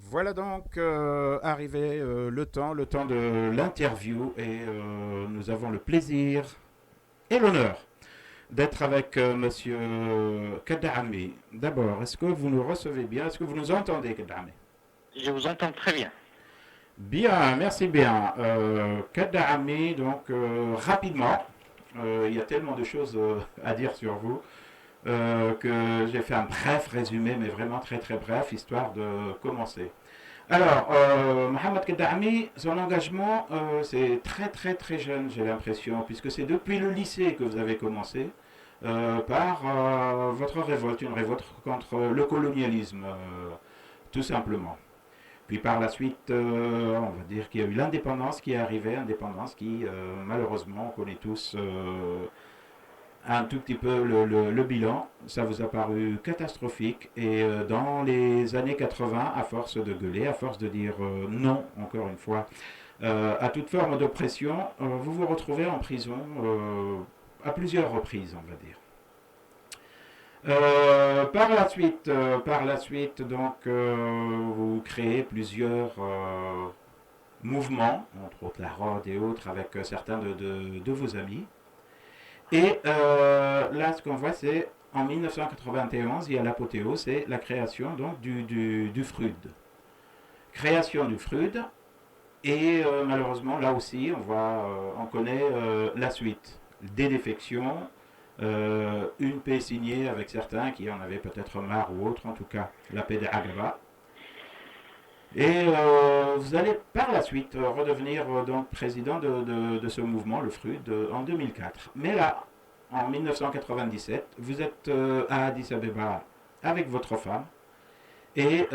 Voilà donc arrivé le temps de l'interview et nous avons le plaisir et l'honneur d'être avec Monsieur Kaddaami. D'abord, est-ce que vous nous recevez bien? Est-ce que vous nous entendez, Kaddaami? Je vous entends très bien. Bien, merci bien. Kaddaami, donc rapidement, il y a tellement de choses à dire sur vous que j'ai fait un bref résumé, mais vraiment très très bref, histoire de commencer. Alors, Mohamed Kaddaami, son engagement, c'est très très très jeune, j'ai l'impression, puisque c'est depuis le lycée que vous avez commencé par votre révolte, une révolte contre le colonialisme, tout simplement. Puis par la suite, on va dire qu'il y a eu l'indépendance qui est arrivée, indépendance qui, malheureusement, on connaît tous un tout petit peu le bilan. Ça vous a paru catastrophique. Et dans les années 80, à force de gueuler, à force de dire non, encore une fois, à toute forme d'oppression, vous vous retrouvez en prison à plusieurs reprises, on va dire. Par la suite, donc, vous créez plusieurs mouvements, entre autres la ROD et autres, avec certains de vos amis. Et là, ce qu'on voit, c'est en 1991, il y a l'apothéose, c'est la création donc du FRUD. Création du FRUD, et malheureusement, là aussi, on connaît la suite. Des défections, une paix signée avec certains qui en avaient peut-être marre ou autre, en tout cas la paix d'Aqaba. Et vous allez par la suite redevenir donc président de ce mouvement, le FRUD, en 2004. Mais là, en 1997, vous êtes à Addis Abeba avec votre femme et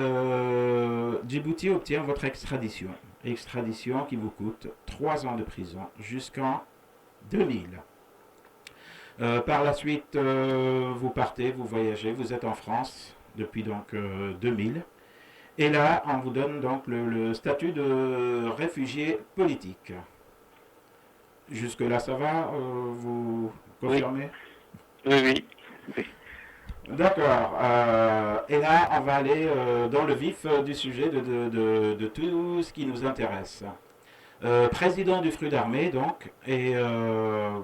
Djibouti obtient votre extradition. Extradition qui vous coûte 3 ans de prison jusqu'en 2000. Par la suite, vous partez, vous voyagez, vous êtes en France depuis donc 2000. Et là, on vous donne donc le statut de réfugié politique. Jusque-là, ça va vous Oui, confirmez? oui, oui. Oui. D'accord. Et là, on va aller dans le vif du sujet de tout ce qui nous intéresse. Président du FRUD armé, donc, et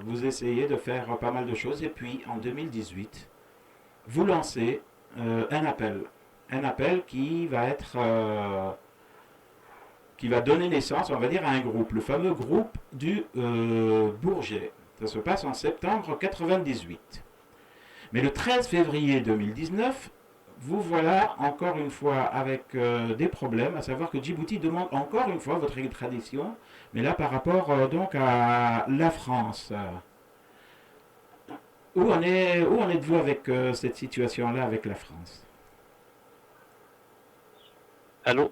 vous essayez de faire pas mal de choses. Et puis, en 2018, vous lancez un appel. Un appel qui va donner naissance, on va dire, à un groupe, le fameux groupe du Bourget. Ça se passe en septembre 98. Mais le 13 février 2019, vous voilà encore une fois avec des problèmes, à savoir que Djibouti demande encore une fois votre extradition, mais là par rapport donc à la France. Où en êtes-vous avec cette situation-là avec la France? Allô.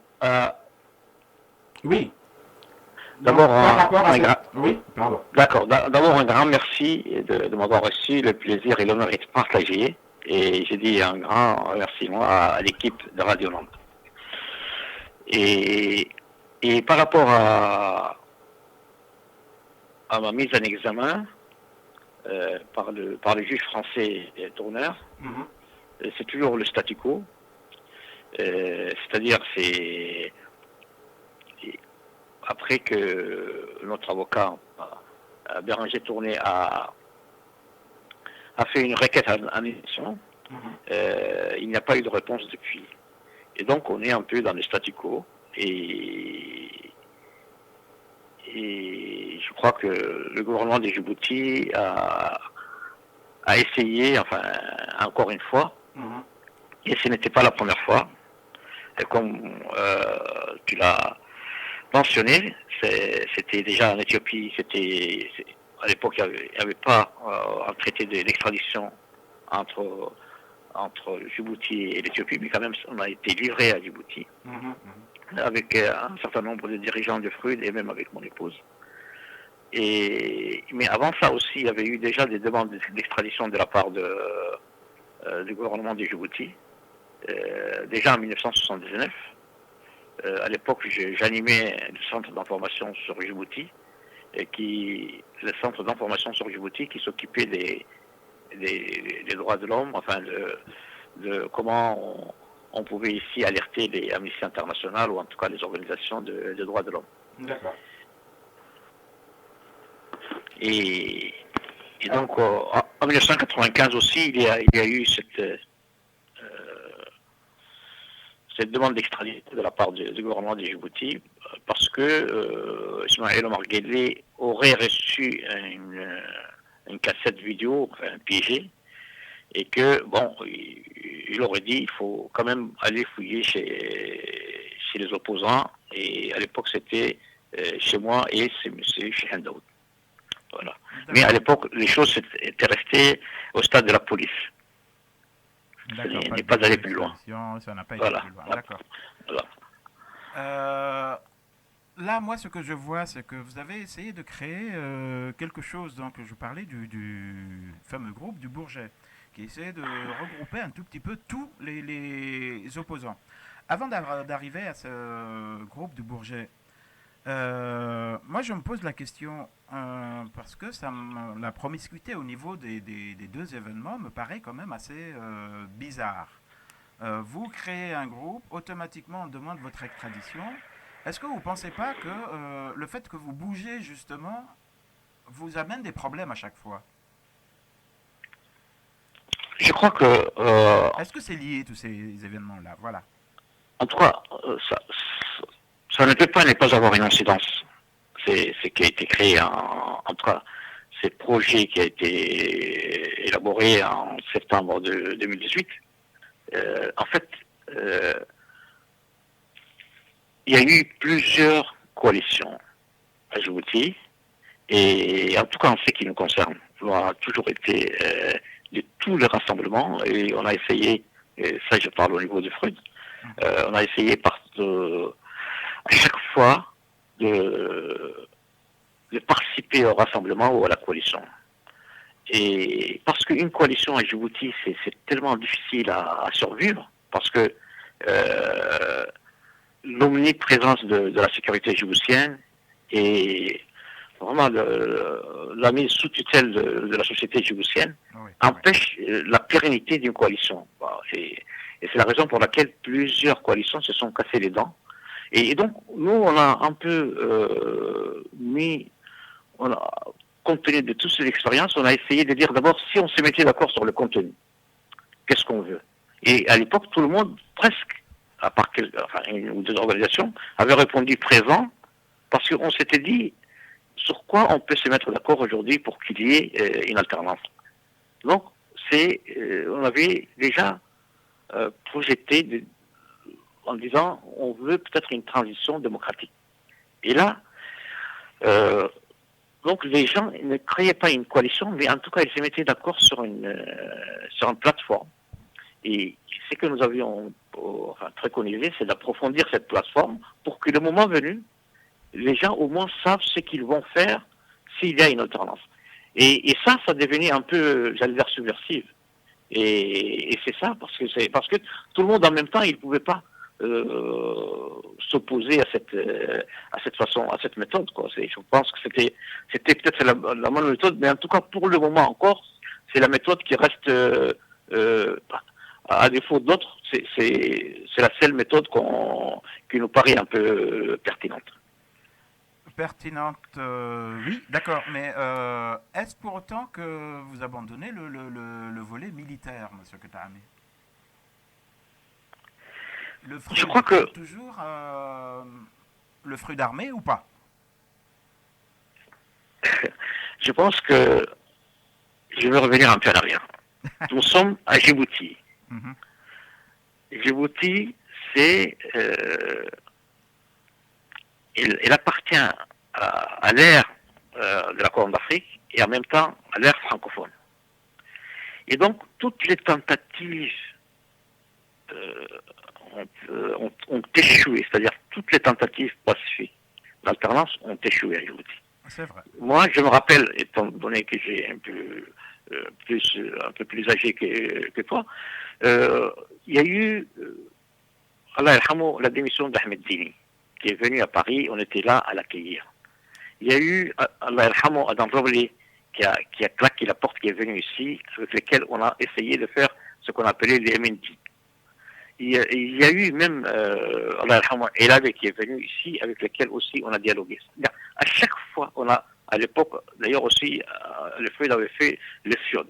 Oui, donc D'abord, par rapport à cette... Oui, pardon. d'accord. D'abord, un grand merci de m'avoir reçu. Le plaisir et l'honneur est partagé. Et j'ai dit un grand remerciement à l'équipe de Radio Land. Et, et par rapport à ma mise en examen par le juge français Tourneur, Mhm. c'est toujours le statu quo. C'est-à-dire, après que notre avocat, Béranger Tourné, a fait une requête en édition, Mhm. il n'y a pas eu de réponse depuis. Et donc on est un peu dans le statu quo. Et je crois que le gouvernement de Djibouti a essayé, enfin encore une fois, Mhm. et ce n'était pas la première fois. Et comme tu l'as mentionné, c'était déjà en Éthiopie, à l'époque il n'y avait pas un traité d'extradition entre Djibouti et l'Éthiopie, mais quand même on a été livré à Djibouti Mhm. avec un certain nombre de dirigeants de FRUD et même avec mon épouse. Mais avant ça aussi, il y avait eu déjà des demandes d'extradition de la part du gouvernement de Djibouti, déjà en 1979. À l'époque, j'animais le centre d'information sur Djibouti, le centre d'information sur Djibouti qui s'occupait des droits de l'homme, enfin de comment on pouvait ici alerter les Amnesty International ou en tout cas les organisations de droits de l'homme. D'accord. Et donc, en 1995 aussi, il y a eu cette demande d'extradition de la part du gouvernement de Djibouti parce que Ismaël Omar Guelleh aurait reçu une cassette vidéo, enfin, un piégé, et que, bon, il aurait dit il faut quand même aller fouiller chez les opposants, et à l'époque c'était chez moi et c'est M. Cheikh. Voilà. Mais à l'époque, les choses étaient restées au stade de la police. D'accord. Il n'est pas allé plus loin. Ça n'a pas Voilà. été plus loin. D'accord. Voilà. Là, moi, ce que je vois, c'est que vous avez essayé de créer quelque chose. Donc, je parlais du fameux groupe du Bourget, qui essaie de regrouper un tout petit peu tous les opposants. Avant d'arriver à ce groupe du Bourget, moi, je me pose la question parce que la promiscuité au niveau des deux événements me paraît quand même assez bizarre. Vous créez un groupe, automatiquement on demande votre extradition. Est-ce que vous ne pensez pas que le fait que vous bougez justement vous amène des problèmes à chaque fois? Je crois que... Est-ce que c'est lié tous ces événements-là? Voilà. En tout cas, ça ne peut pas ne pas avoir une incidence. C'est ce qui a été créé, en tout cas, ce projet qui a été élaboré en septembre 2018. En fait, il y a eu plusieurs coalitions à Djibouti, et en tout cas en ce qui nous concerne, on a toujours été de tous les rassemblements, et on a essayé, et ça je parle au niveau du FRUD, on a essayé à chaque fois de participer au rassemblement ou à la coalition. Et parce qu'une coalition à Djibouti, c'est tellement difficile à survivre, parce que l'omniprésence de la sécurité djiboutienne et vraiment la mise sous tutelle de la société djiboutienne empêche la pérennité d'une coalition. Et c'est la raison pour laquelle plusieurs coalitions se sont cassées les dents. Et donc, nous, on a un peu compte tenu de toutes ces expériences, on a essayé de dire d'abord si on se mettait d'accord sur le contenu, qu'est-ce qu'on veut. Et à l'époque, tout le monde, presque, à part une ou deux organisations, avait répondu présent, parce qu'on s'était dit sur quoi on peut se mettre d'accord aujourd'hui pour qu'il y ait une alternance. Donc, on avait déjà projeté en disant on veut peut-être une transition démocratique. Et là, donc les gens ne créaient pas une coalition, mais en tout cas ils se mettaient d'accord sur une plateforme. Et ce que nous avions préconisé, c'est d'approfondir cette plateforme pour que le moment venu, les gens au moins savent ce qu'ils vont faire s'il y a une alternance. Et ça devenait un peu, j'allais dire, subversif. Et c'est ça, parce que tout le monde en même temps, il ne pouvait pas s'opposer à cette façon, à cette méthode, quoi. Je pense que c'était peut-être la bonne méthode, mais en tout cas pour le moment encore, c'est la méthode qui reste, à défaut d'autres, c'est la seule méthode qui nous paraît un peu pertinente. Pertinente, oui, d'accord, mais est-ce pour autant que vous abandonnez le volet militaire, monsieur Ketahami? Je crois que toujours le FRUD armé ou pas? Je pense que je vais revenir un peu en arrière. Nous sommes à Djibouti. Djibouti, c'est elle appartient à l'ère de la Corne d'Afrique et en même temps à l'ère francophone. Et donc toutes les tentatives ont échoué, c'est-à-dire toutes les tentatives pacifiques d'alternance ont échoué à Djibouti. C'est vrai. Moi, je me rappelle, étant donné que j'ai un peu plus âgé que toi, il y a eu, Allah yarhamou, la démission d'Ahmed Dini, qui est venu à Paris, on était là à l'accueillir. Il y a eu, Allah yarhamou, Adam Robli, qui a claqué la porte, qui est venu ici, avec lequel on a essayé de faire ce qu'on appelait les MND. il y a eu même, Allah yarhamou, Elave qui est venu ici, avec lequel aussi on a dialogué. C'est-à-dire, à chaque fois, on a, à l'époque, d'ailleurs aussi, le feu, il avait fait le FIOD.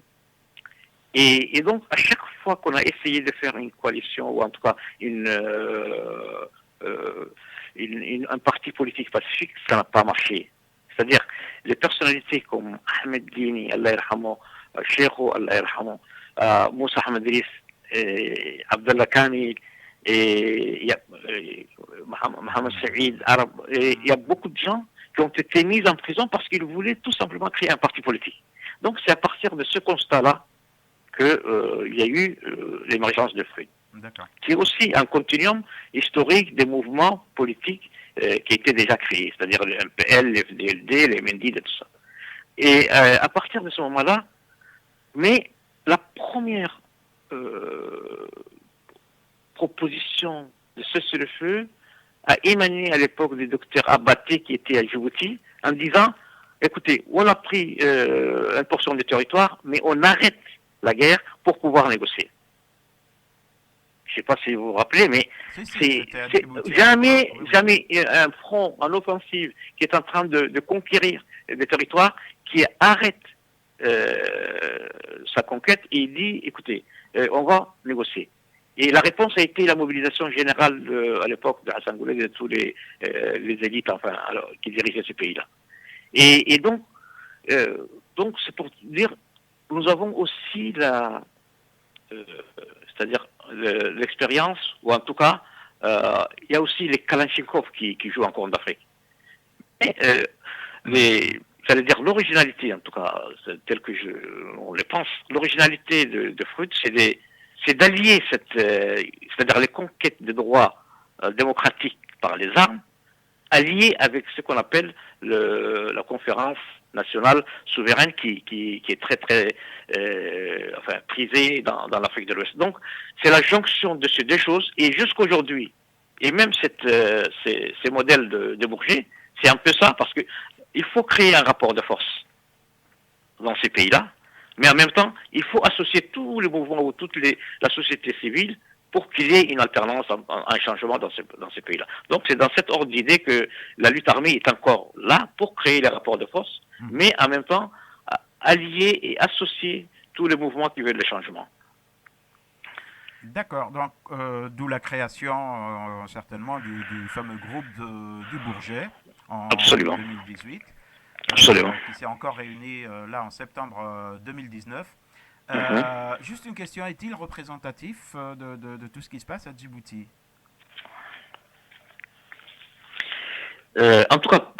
Et donc, à chaque fois qu'on a essayé de faire une coalition, ou en tout cas un parti politique pacifique, ça n'a pas marché. C'est-à-dire, les personnalités comme Ahmed Dini, Allah yarhamou, Cheikho, Allah yarhamou, Moussa Ahmed Idriss, Abdallah Kamil, et Mohamed Saïd, Arab, il y a beaucoup de gens qui ont été mis en prison parce qu'ils voulaient tout simplement créer un parti politique. Donc, c'est à partir de ce constat-là qu'il y a eu l'émergence de Fruit, qui est aussi un continuum historique des mouvements politiques qui étaient déjà créés, c'est-à-dire le MPL, le FDLD, les Mendides et tout ça. Et à partir de ce moment-là, mais la première proposition de cessez-le-feu a émané à l'époque du docteur Abaté qui était à Djibouti en disant, écoutez, on a pris une portion du territoire, mais on arrête la guerre pour pouvoir négocier. Je ne sais pas si vous vous rappelez, mais c'est jamais un front en offensive qui est en train de conquérir des territoires qui arrête sa conquête et il dit, écoutez, on va négocier. Et la réponse a été la mobilisation générale à l'époque de Hassan Goulet et de tous les élites qui dirigeaient ce pays-là. Et donc c'est pour dire, nous avons aussi c'est-à-dire l'expérience, ou en tout cas, il y a aussi les Kalachnikov qui jouent en Corne d'Afrique. J'allais dire l'originalité, en tout cas, tel que on le pense, l'originalité de Freud, c'est d'allier c'est-à-dire les conquêtes de droits démocratiques par les armes, alliées avec ce qu'on appelle la conférence nationale souveraine qui est très très prisée dans l'Afrique de l'Ouest. Donc c'est la jonction de ces deux choses, et jusqu'aujourd'hui, et même ces modèles de Bourget, c'est un peu ça, parce que il faut créer un rapport de force dans ces pays-là, mais en même temps, il faut associer tous les mouvements ou la société civile pour qu'il y ait une alternance, un changement dans ces pays-là. Donc c'est dans cet ordre d'idée que la lutte armée est encore là pour créer les rapports de force, mais en même temps allier et associer tous les mouvements qui veulent le changement. D'accord, donc d'où la création certainement du fameux groupe du Bourget en Absolument. 2018, Absolument. qui s'est encore réuni là en septembre 2019. Juste une question, est-il représentatif de tout ce qui se passe à Djibouti? En tout cas,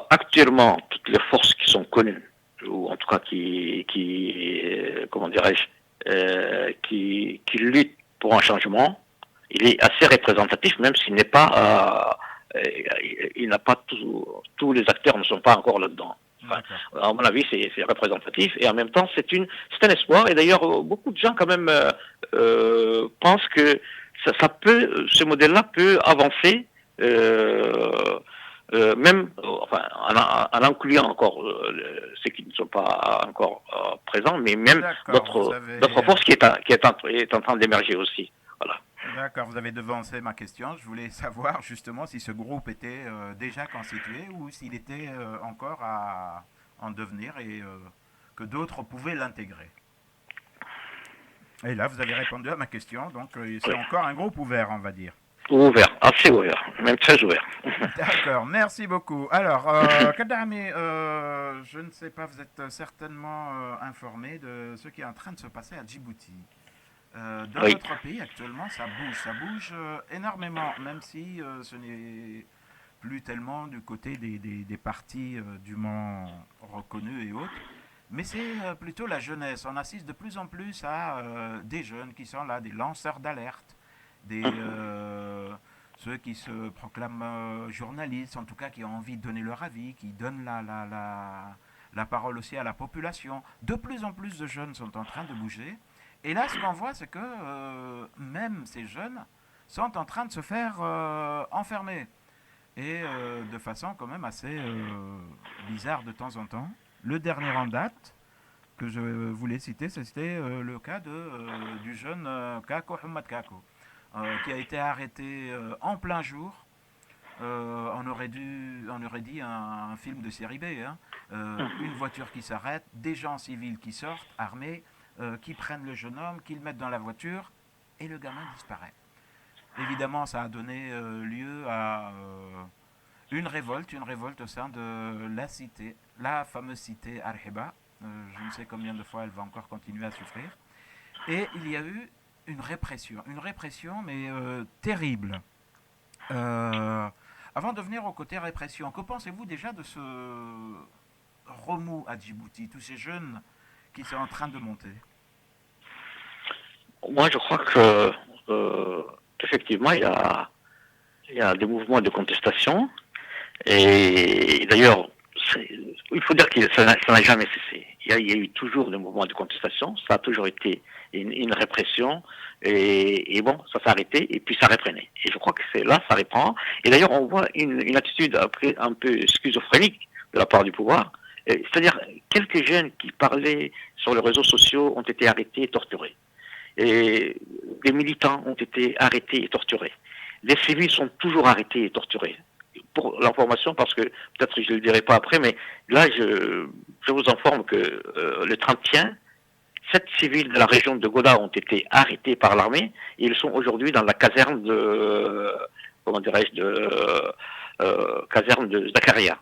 actuellement, toutes les forces qui sont connues, ou en tout cas comment dirais-je, qui luttent pour un changement, il est assez représentatif, même s'il n'est pas, il n'a pas tous les acteurs ne sont pas encore là-dedans. Enfin, à mon avis, c'est représentatif, et en même temps, c'est un espoir. Et d'ailleurs, beaucoup de gens quand même pensent que ce modèle-là peut avancer, même, en incluant encore ceux qui ne sont pas encore présents, mais même d'autres forces qui est en train d'émerger aussi. Voilà. D'accord, vous avez devancé ma question. Je voulais savoir justement si ce groupe était déjà constitué ou s'il était encore en devenir et que d'autres pouvaient l'intégrer. Et là, vous avez répondu à ma question, donc c'est encore un groupe ouvert, on va dire. Ouvert, assez ouvert, même très ouvert. D'accord, merci beaucoup. Alors, Kadami, je ne sais pas, vous êtes certainement informé de ce qui est en train de se passer à Djibouti. Dans notre pays actuellement, ça bouge énormément, même si ce n'est plus tellement du côté des partis dûment reconnus et autres, mais c'est plutôt la jeunesse. On assiste de plus en plus à des jeunes qui sont là, des lanceurs d'alerte, ceux qui se proclament journalistes, en tout cas qui ont envie de donner leur avis, qui donnent la parole aussi à la population. De plus en plus de jeunes sont en train de bouger. Et là, ce qu'on voit, c'est que même ces jeunes sont en train de se faire enfermer. Et de façon quand même assez bizarre de temps en temps. Le dernier en date que je voulais citer, c'était le cas du jeune Kako Hamad Kako. qui a été arrêté en plein jour. On aurait dit un film de série B. Hein. Une voiture qui s'arrête, des gens civils qui sortent, armés, qui prennent le jeune homme, qui le mettent dans la voiture, et le gamin disparaît. Évidemment, ça a donné lieu à une révolte au sein de la cité, la fameuse cité Arhiba. Je ne sais combien de fois elle va encore continuer à souffrir. Et il y a eu une répression mais terrible. Avant de venir au côté répression, que pensez-vous déjà de ce remous à Djibouti, tous ces jeunes qui sont en train de monter? Moi, je crois que effectivement, il y a des mouvements de contestation. Et d'ailleurs, il faut dire que ça n'a jamais cessé. Il y a eu toujours des mouvements de contestation. Ça a toujours été une répression. Et bon, ça s'est arrêté et puis ça reprenait. Et je crois que c'est là, ça reprend. Et d'ailleurs, on voit une attitude après un peu schizophrénique de la part du pouvoir. C'est-à-dire, quelques jeunes qui parlaient sur les réseaux sociaux ont été arrêtés et torturés. Et des militants ont été arrêtés et torturés. Les civils sont toujours arrêtés et torturés. Pour l'information, parce que peut-être je ne le dirai pas après, mais là, je vous informe que le 31, 7 civils de la région de Goda ont été arrêtés par l'armée et ils sont aujourd'hui dans la caserne de, comment dirais-je, caserne de Zakaria,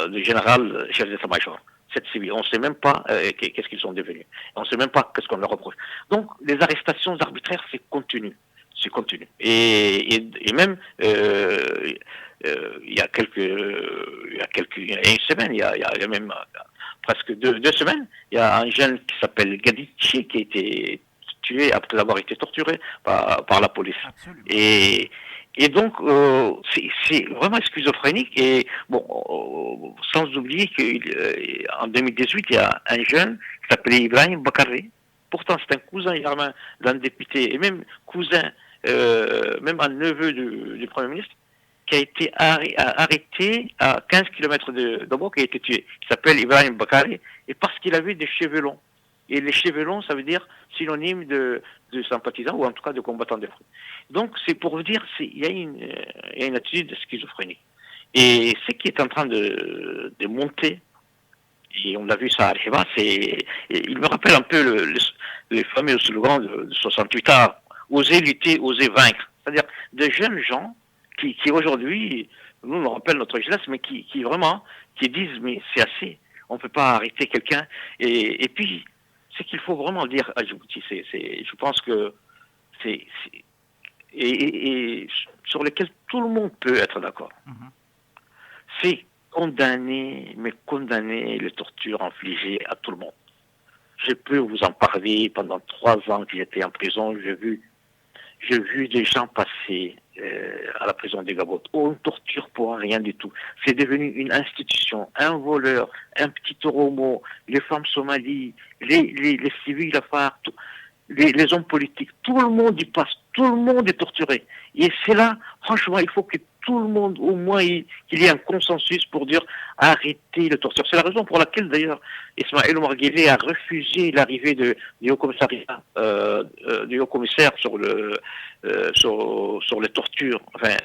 du général chef d'état-major. 7 civils. On ne sait même pas qu'est-ce qu'ils sont devenus. On ne sait même pas qu'est-ce qu'on leur reproche. Donc, les arrestations arbitraires, c'est continu. C'est continu. Et même, il y a une semaine, il y a même presque deux semaines, il y a un jeune qui s'appelle Gadichi qui a été tué après avoir été torturé par la police. Absolument. Et donc, c'est vraiment schizophrénique. Et bon, sans oublier qu'en 2018, il y a un jeune qui s'appelait Ibrahim Bakari. Pourtant, c'est un cousin germain d'un député et même cousin, même un neveu du Premier ministre, qui a été arrêté à 15 km de Bok et a été tué. Il s'appelle Ibrahim Bakari, et parce qu'il avait des cheveux longs. Et les cheveux longs, ça veut dire synonyme de sympathisant, ou en tout cas de combattant des fruits. Donc, c'est pour vous dire, il y a une attitude schizophrénique. Et ce qui est en train de monter, et on l'a vu ça à Al-Hiba, il me rappelle un peu le fameux slogan de 68 ans, oser lutter, oser vaincre. C'est-à-dire de jeunes gens qui aujourd'hui, nous on rappelle notre jeunesse, mais qui vraiment, qui disent, mais c'est assez, on ne peut pas arrêter quelqu'un. Et puis, ce qu'il faut vraiment dire à Djibouti, je pense que et sur lequel tout le monde peut être d'accord. C'est condamner les tortures infligées à tout le monde. Je peux vous en parler. Pendant 3 ans que j'étais en prison, j'ai vu des gens passer à la prison des Gabotes. On torture pour rien du tout. C'est devenu une institution. Un voleur, un petit oromo, les femmes somalies, les civils affaires, les hommes politiques, tout le monde y passe, tout le monde est torturé. Et c'est là, franchement, il faut que tout le monde, au moins, qu'il y ait un consensus pour dire arrêtez le torture. C'est la raison pour laquelle, d'ailleurs, Ismaël Omar Guelleh a refusé l'arrivée du haut-commissariat, du haut-commissaire sur les tortures, enfin,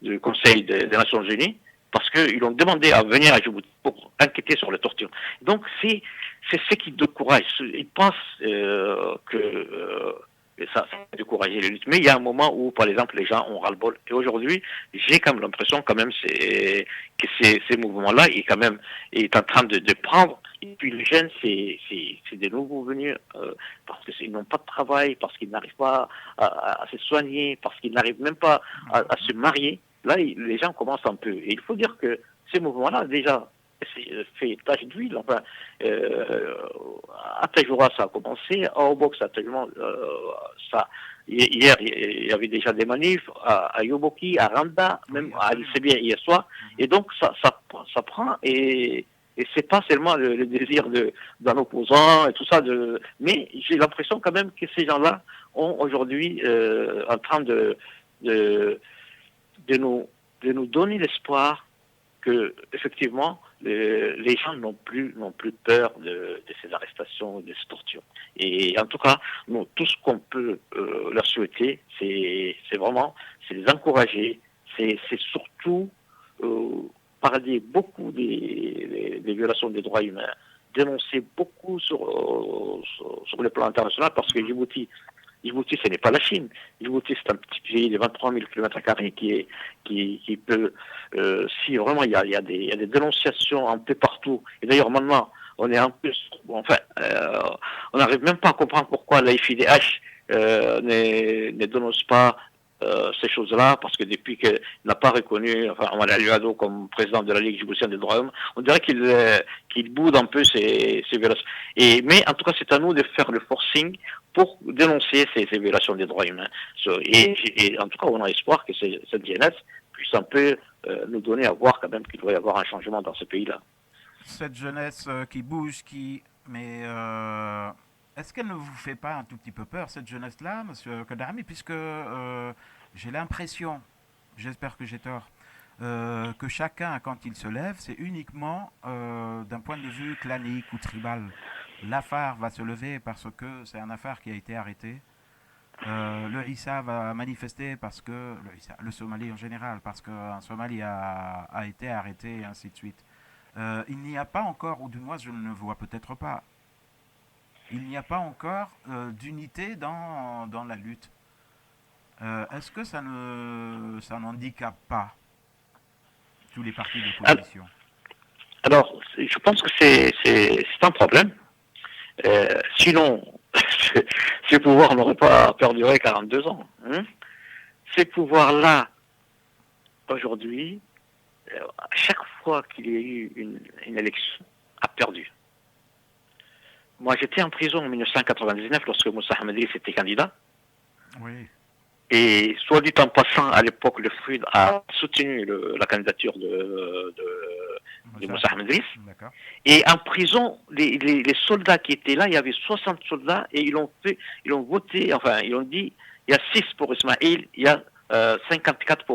du Conseil des Nations Unies, parce qu'ils ont demandé à venir à Djibouti pour enquêter sur les tortures. Donc, c'est ce qui décourage. Ils pensent que ça a découragé les luttes. Mais il y a un moment où, par exemple, les gens ont ras-le-bol. Et aujourd'hui, j'ai quand même l'impression que ces mouvements-là est en train de prendre. Et puis les jeunes, c'est des nouveaux venus parce qu'ils n'ont pas de travail, parce qu'ils n'arrivent pas à se soigner, parce qu'ils n'arrivent même pas à se marier. Là, les gens commencent un peu. Et il faut dire que ces mouvements-là, déjà, fait tache d'huile. Enfin, à Tajoura, ça a commencé. À Obok, hier, il y avait déjà des manifs. À Yoboki, à Randa, même à Alcébien hier soir. Et donc, ça prend. Et c'est pas seulement le désir d'un opposant et tout ça. Mais j'ai l'impression quand même que ces gens-là ont aujourd'hui en train de nous donner l'espoir que effectivement les gens n'ont plus peur de ces arrestations, de ces tortures. Et en tout cas, nous, tout ce qu'on peut leur souhaiter, c'est vraiment, c'est les encourager, c'est surtout parler beaucoup des violations des droits humains, dénoncer beaucoup sur le plan international, parce que Djibouti, ce n'est pas la Chine. Djibouti, c'est un petit pays de 23 000 km² qui peut, si vraiment il y a des dénonciations un peu partout. Et d'ailleurs, maintenant, on est un peu, enfin, on n'arrive même pas à comprendre pourquoi la FIDH ne dénonce pas ces choses-là, parce que depuis qu'il n'a pas reconnu, enfin, Omar Al-Luado comme président de la Ligue djiboutienne des droits de l'homme, on dirait qu'il boude un peu ces violations. Mais en tout cas, c'est à nous de faire le forcing pour dénoncer ces violations des droits humains. Et en tout cas, on a espoir que cette jeunesse puisse un peu nous donner à voir quand même qu'il doit y avoir un changement dans ce pays-là. Cette jeunesse qui bouge, mais est-ce qu'elle ne vous fait pas un tout petit peu peur, cette jeunesse-là, monsieur Kadarmi, puisque j'ai l'impression, j'espère que j'ai tort, que chacun, quand il se lève, c'est uniquement d'un point de vue clanique ou tribal. L'Afar va se lever parce que c'est un Afar qui a été arrêté. Le Issa va manifester parce que le Somalie en général, parce qu'un Somalie a été arrêté et ainsi de suite. Il n'y a pas encore, ou du moins je ne vois peut-être pas, il n'y a pas encore d'unité dans la lutte. Est-ce que ça n'handicape pas tous les partis d'opposition? Alors, je pense que c'est un problème. Sinon, ces pouvoirs n'auraient pas perduré 42 ans. Hein. Ces pouvoirs-là, aujourd'hui, à chaque fois qu'il y a eu une élection, a perdu. Moi, j'étais en prison en 1999 lorsque Moussa Ahmed était candidat. Oui. Et soit dit en passant, à l'époque, le FRUD a soutenu la candidature de Moussa Ahmed. Et en prison, les soldats qui étaient là, il y avait 60 soldats et ils ont voté, enfin, ils ont dit, il y a 6 pour Ismaïl, il y a 54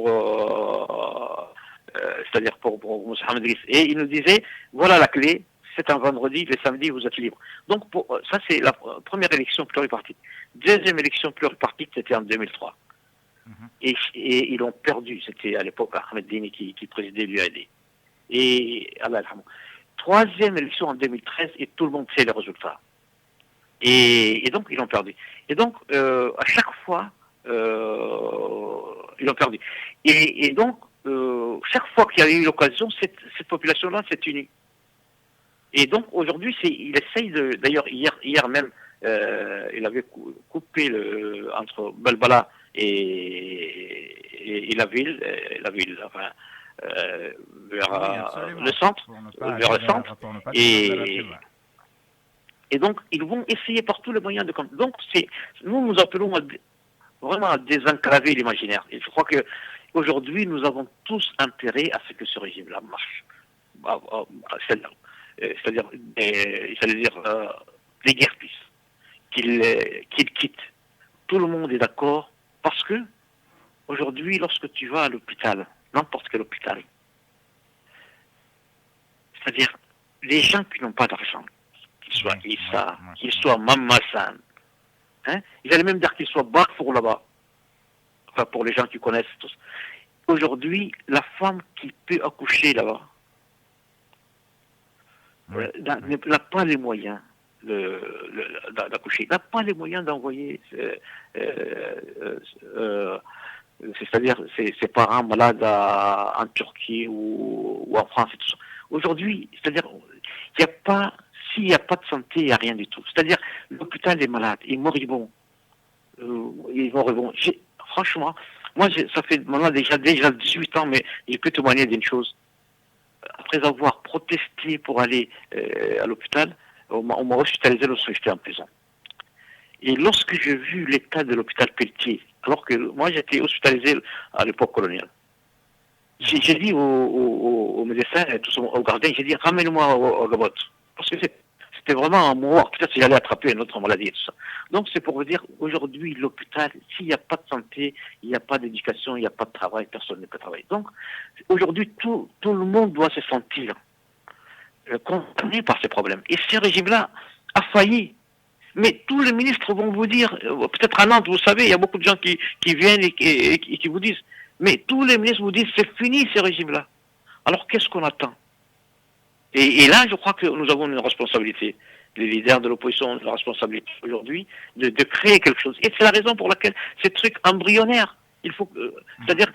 c'est-à-dire pour Moussa Ahmed. Et ils nous disaient, voilà la clé, c'est un vendredi, le samedi, vous êtes libre. Donc, ça, c'est la première élection pluripartite. Deuxième élection pluripartite, c'était en 2003. Et ils ont perdu. C'était à l'époque Ahmed Dini qui présidait l'UAD. Et Allah alhamdoulilah. Troisième élection en 2013, et tout le monde sait les résultats. Et donc, ils ont perdu. Et donc, à chaque fois, ils ont perdu. Et donc, chaque fois qu'il y a eu l'occasion, cette population-là s'est unie. Et donc, aujourd'hui, il essaye de... D'ailleurs, hier même, il avait coupé entre Balbala et la ville, enfin, vers le centre, et donc ils vont essayer par tous les moyens de... Donc nous appelons vraiment à désenclaver l'imaginaire. Et je crois que aujourd'hui nous avons tous intérêt à ce que ce régime-là marche. C'est-à-dire déguerpisse, qu'il quitte. Tout le monde est d'accord parce que aujourd'hui, lorsque tu vas à l'hôpital, n'importe quel hôpital, c'est-à-dire les gens qui n'ont pas d'argent, qu'ils soient Issa, qu'ils soient Mamassan, hein, ils allaient même dire qu'ils soient Barfour là-bas, enfin pour les gens qui connaissent tous. Aujourd'hui, la femme qui peut accoucher là-bas n'a pas les moyens d'accoucher, n'a pas les moyens d'envoyer c'est-à-dire ses parents malades en Turquie ou en France et tout ça. Aujourd'hui, c'est-à-dire, s'il n'y a pas de santé, il n'y a rien du tout. C'est-à-dire, l'hôpital est malade, il est moribond. Franchement, moi, ça fait maintenant déjà 18 ans, mais je peux témoigner d'une chose. Après avoir protesté pour aller à l'hôpital, on m'a hospitalisé lorsque j'étais en prison. Et lorsque j'ai vu l'état de l'hôpital Pelletier, alors que moi j'étais hospitalisé à l'époque coloniale, j'ai dit aux médecins, aux gardiens, j'ai dit ramène-moi au Gabot. Parce que c'était vraiment un mourir. Peut-être qu'il allait attraper une autre maladie et tout ça. Donc c'est pour vous dire, aujourd'hui, l'hôpital, s'il n'y a pas de santé, il n'y a pas d'éducation, il n'y a pas de travail, personne ne peut travailler. Donc aujourd'hui, tout le monde doit se sentir concerné par ces problèmes. Et ce régime-là a failli. Mais tous les ministres vont vous dire, peut-être à Nantes, vous savez, il y a beaucoup de gens qui viennent et qui vous disent, mais tous les ministres vous disent, c'est fini ce régime-là. Alors qu'est-ce qu'on attend? Et là, je crois que nous avons une responsabilité. Les leaders de l'opposition ont la responsabilité aujourd'hui de créer quelque chose. Et c'est la raison pour laquelle ces trucs embryonnaires, il faut, c'est-à-dire,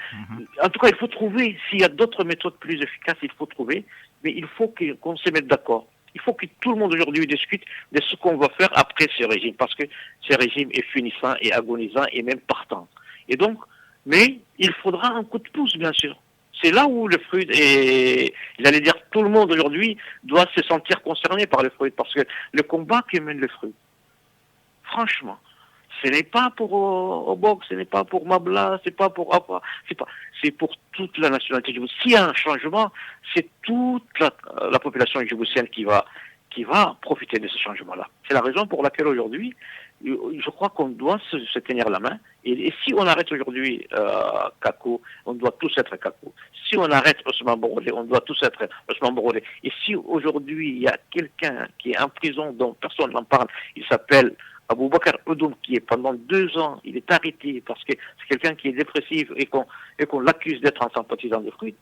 en tout cas, il faut trouver, s'il y a d'autres méthodes plus efficaces, il faut trouver, mais il faut qu'on se mette d'accord. Il faut que tout le monde aujourd'hui discute de ce qu'on va faire après ce régime, parce que ce régime est finissant et agonisant et même partant. Et donc, mais il faudra un coup de pouce, bien sûr. C'est là où le fruit est, j'allais dire, tout le monde aujourd'hui doit se sentir concerné par le fruit, parce que le combat qui mène le fruit, franchement, ce n'est pas pour Obok, ce n'est pas pour Mabla, c'est pas pour Apa, c'est pour toute la nationalité djiboutienne. S'il y a un changement, c'est toute la population djiboutienne qui va profiter de ce changement-là. C'est la raison pour laquelle aujourd'hui, je crois qu'on doit se tenir la main. Et si on arrête aujourd'hui Kako, on doit tous être Kako. Si on arrête Ousmane Borodé, on doit tous être Ousmane Borodé. Et si aujourd'hui il y a quelqu'un qui est en prison dont personne n'en parle, il s'appelle Aboubakar Oudoum, qui est pendant 2 ans, il est arrêté parce que c'est quelqu'un qui est dépressif et qu'on l'accuse d'être un sympathisant de Fruit.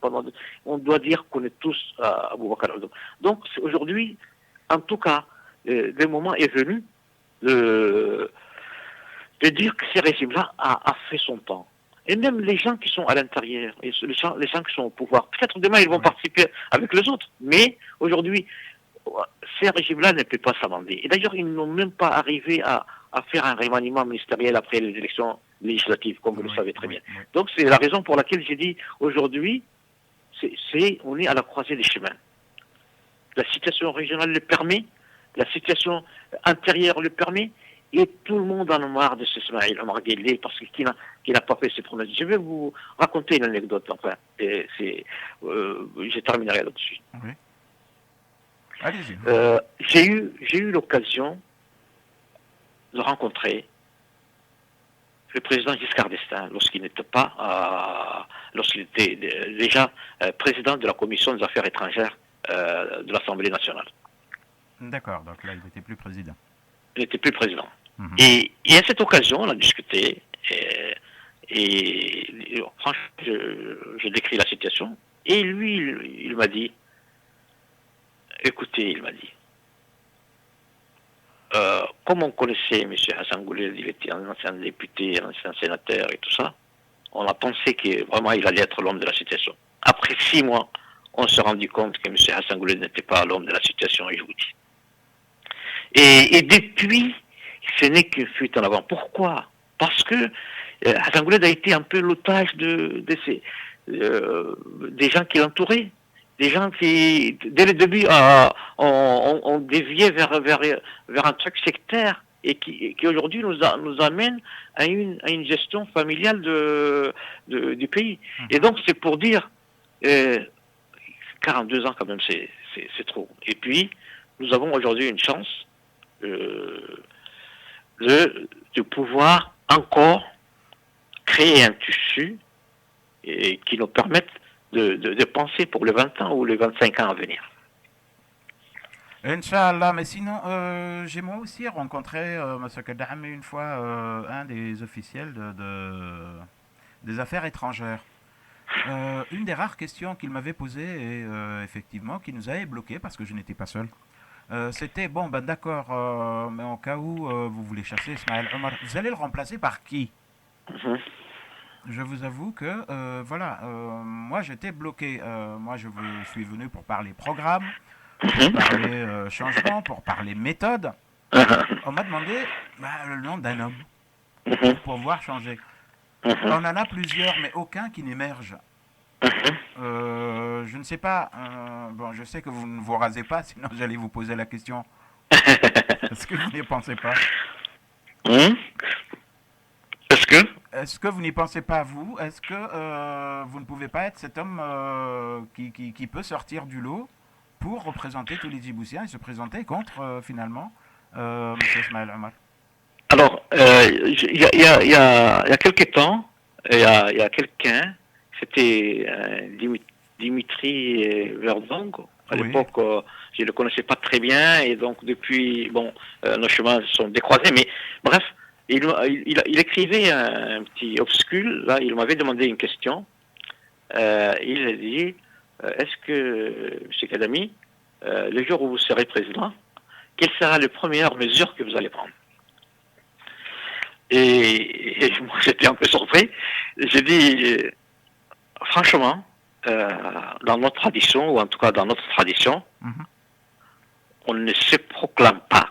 On doit dire qu'on est tous Aboubakar Oudoum. Donc aujourd'hui, en tout cas, le moment est venu de dire que ce régime-là a fait son temps. Et même les gens qui sont à l'intérieur, les gens qui sont au pouvoir, peut-être demain ils vont participer avec les autres, mais aujourd'hui, ces régimes-là ne peuvent pas s'amender. Et d'ailleurs, ils n'ont même pas arrivé à faire un remaniement ministériel après les élections législatives, comme vous le savez très bien. Donc c'est la raison pour laquelle j'ai dit, aujourd'hui, on est à la croisée des chemins. La situation régionale le permet, la situation intérieure le permet, et tout le monde en a marre de ce Ismaël Omar Guelleh parce qu'il n'a pas fait ses promesses. Je vais vous raconter une anecdote, enfin, je terminerai là-dessus. Oui. Allez-y. J'ai eu l'occasion de rencontrer le président Giscard d'Estaing lorsqu'il était déjà président de la commission des affaires étrangères de l'Assemblée nationale. D'accord, donc là il n'était plus président. Il n'était plus président. Et à cette occasion, on a discuté et franchement, je décris la situation. Et lui, il m'a dit, écoutez, il m'a dit, comme on connaissait M. Hassan Gouled, il était un ancien député, un ancien sénateur et tout ça, on a pensé que vraiment il allait être l'homme de la situation. Après 6 mois, on s'est rendu compte que M. Hassan Gouled n'était pas l'homme de la situation, et je vous dis. Et depuis, ce n'est qu'une fuite en avant. Pourquoi? Parce que Hassan Gouled a été un peu l'otage des gens qui l'entouraient. Des gens qui, dès le début, ont dévié vers un truc sectaire et qui aujourd'hui nous amène à une gestion familiale du pays. Et donc, c'est pour dire, 42 ans quand même, c'est trop. Et puis, nous avons aujourd'hui une chance de pouvoir encore créer un tissu qui nous permette de penser pour les 20 ans ou les 25 ans à venir. Inch'Allah, mais sinon, j'ai moi aussi rencontré M. Kadahame une fois, un des officiels des affaires étrangères. Une des rares questions qu'il m'avait posées et effectivement qui nous avait bloqués parce que je n'étais pas seul. C'était, bon, ben d'accord, mais en cas où vous voulez chasser Ismaël Omar, vous allez le remplacer par qui? Je vous avoue que, voilà, moi j'étais bloqué. Moi je suis venu pour parler programme, pour parler changement, pour parler méthode. On m'a demandé le nom d'un homme pour pouvoir changer. On en a plusieurs, mais aucun qui n'émerge. Je ne sais pas. Bon, je sais que vous ne vous rasez pas, sinon j'allais vous poser la question. Est-ce que vous n'y pensez pas? Est-ce que vous n'y pensez pas, vous? Est-ce que vous ne pouvez pas être cet homme qui peut sortir du lot pour représenter tous les Djiboutiens et se présenter contre, finalement, M. Ismaël Omar. Alors, il y a quelques temps, il y a quelqu'un, c'était Dimitri Verdong. À Oui, l'époque, je ne le connaissais pas très bien, et donc depuis, bon, nos chemins sont décroisés, mais bref, il écrivait un petit opuscule, là, il m'avait demandé une question. Il a dit, est-ce que, M. Kadami, le jour où vous serez président, quelle sera la première mesure que vous allez prendre? Et moi, j'étais un peu surpris. J'ai dit, franchement, dans notre tradition, ou en tout cas dans notre tradition, mhm, on ne se proclame pas.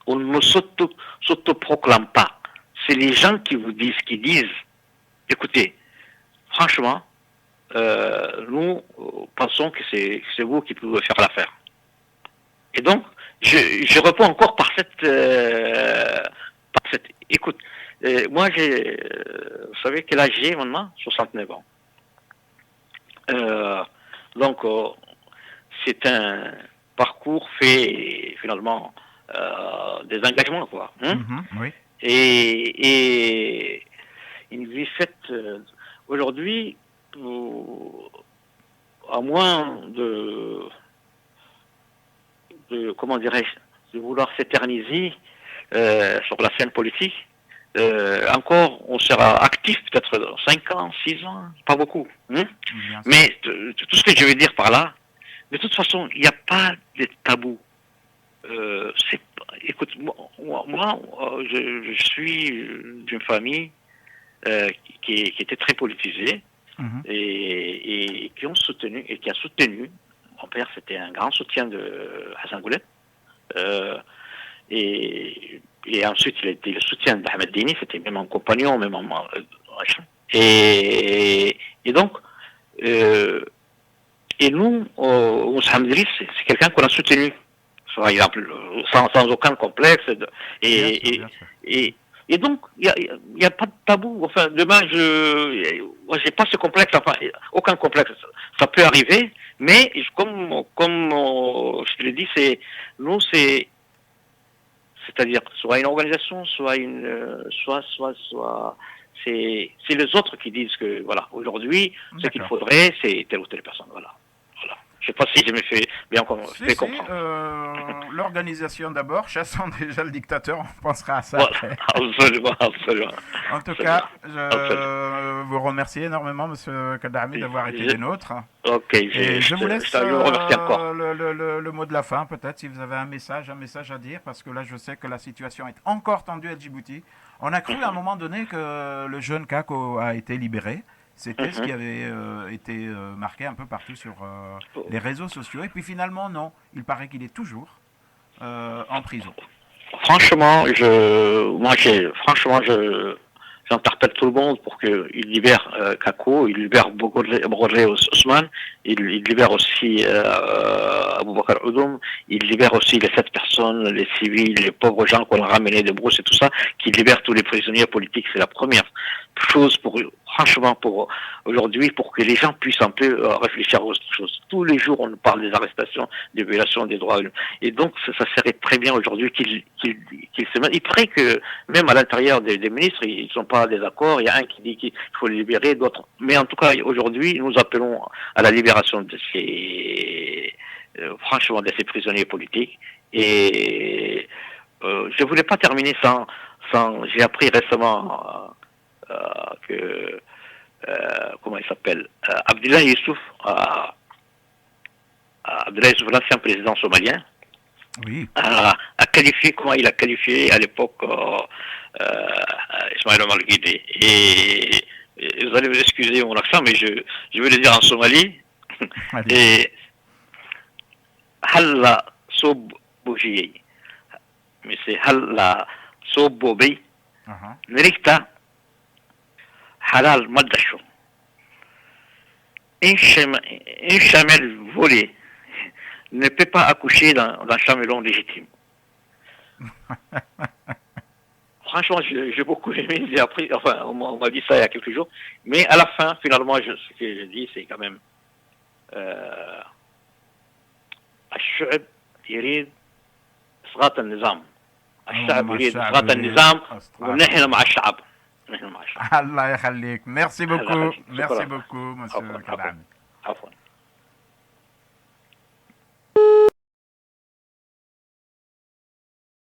On ne s'auto-proclame pas. C'est les gens qui disent, écoutez, franchement, nous pensons que c'est vous qui pouvez faire l'affaire. Et donc, je réponds encore par cette écoute. Moi, vous savez quel âge j'ai maintenant? 69 ans. Donc, c'est un parcours fait finalement des engagements, quoi. Hein? mhm, oui. Et une vie faite aujourd'hui, à moins comment dirais-je, de vouloir s'éterniser sur la scène politique. Encore, on sera actif peut-être dans 5 ans, 6 ans, pas beaucoup. Hein? Bien sûr. Mais tout ce que je veux dire par là, de toute façon, il n'y a pas de tabou. Écoute, je suis d'une famille qui était très politisée Mhm, et qui ont soutenu et qui a soutenu. Mon père, c'était un grand soutien de Hassan Goulet. Euh, et ensuite, il a été le soutien d'Ahmed Dini, c'était même un compagnon, même en et donc, euh, et nous, Moussa Hamdri, c'est quelqu'un qu'on a soutenu, par exemple, sans aucun complexe. bien sûr, Et, bien sûr. et, et donc, il y a pas de tabou. Enfin, demain, moi, j'ai pas ce complexe, enfin, aucun complexe. Ça peut arriver, mais comme je te l'ai dit, nous, c'est-à-dire soit une organisation, soit c'est les autres qui disent que voilà, aujourd'hui, ce qu'il D'accord. faudrait, c'est telle ou telle personne. Voilà. Voilà. Je sais pas si je me fais bien Si, fait si, comprendre. l'organisation d'abord, chassons déjà le dictateur, on pensera à ça Voilà, après. absolument, absolument, En tout absolument, cas, absolument. je vous remercie énormément, Monsieur Kadami, d'avoir été des nôtres. Ok, Et je vous laisse je vous remercie encore. le mot de la fin, peut-être, si vous avez un message à dire, parce que là, je sais que la situation est encore tendue à Djibouti. On a cru à un moment donné que le jeune Kako a été libéré. C'était ce qui Mhm. avait été marqué un peu partout sur les réseaux sociaux. Et puis finalement, non. Il paraît qu'il est toujours en prison. Franchement, franchement, j'interpelle tout le monde pour qu'il libère Kako, il libère Bogodle Ousmane, il libère aussi Aboubakar Oudoum, il libère aussi les 7 personnes, les civils, les pauvres gens qu'on a ramenés de brousse et tout ça, qu'il libère tous les prisonniers politiques. C'est la première chose franchement, pour aujourd'hui, pour que les gens puissent un peu réfléchir à autre chose. Tous les jours, on parle des arrestations, des violations des droits. Et donc, ça serait très bien aujourd'hui qu'ils se mettent. Il paraît que même à l'intérieur des ministres, ils ne sont pas désaccords. Il y a un qui dit qu'il faut les libérer, d'autres. Mais en tout cas, aujourd'hui, nous appelons à la libération de franchement, de ces prisonniers politiques. Et je voulais pas terminer j'ai appris récemment que comment il s'appelle, Abdullah Youssouf, l'ancien président somalien, Oui. a qualifié, comment il a qualifié à l'époque Ismaël Omar Guelleh. Et vous allez m'excuser mon accent, mais je vais le dire en Somalie. Allez-y. Et Halla Sob Bougier, mais c'est Halla Sob Bobi, Uh-huh. Nerikta Halal Madasho. Un chamel volé ne peut pas accoucher d'un chamelon légitime. Franchement, j'ai beaucoup aimé, j'ai appris, enfin, on m'a dit ça il y a quelques jours, mais à la fin, finalement, ce que je dis, c'est quand même, euh, الشعب يريد إسقاط النظام. الشعب هم يريد الشعب إسقاط يريد النظام إسقاط. ونحن مع الشعب. نحن مع الشعب. الله يخليك. ميرسي الله بوكو. يخليك. ميرسي شكرا. بوكو مسيو عفوا عفوا كدعم. عفوا.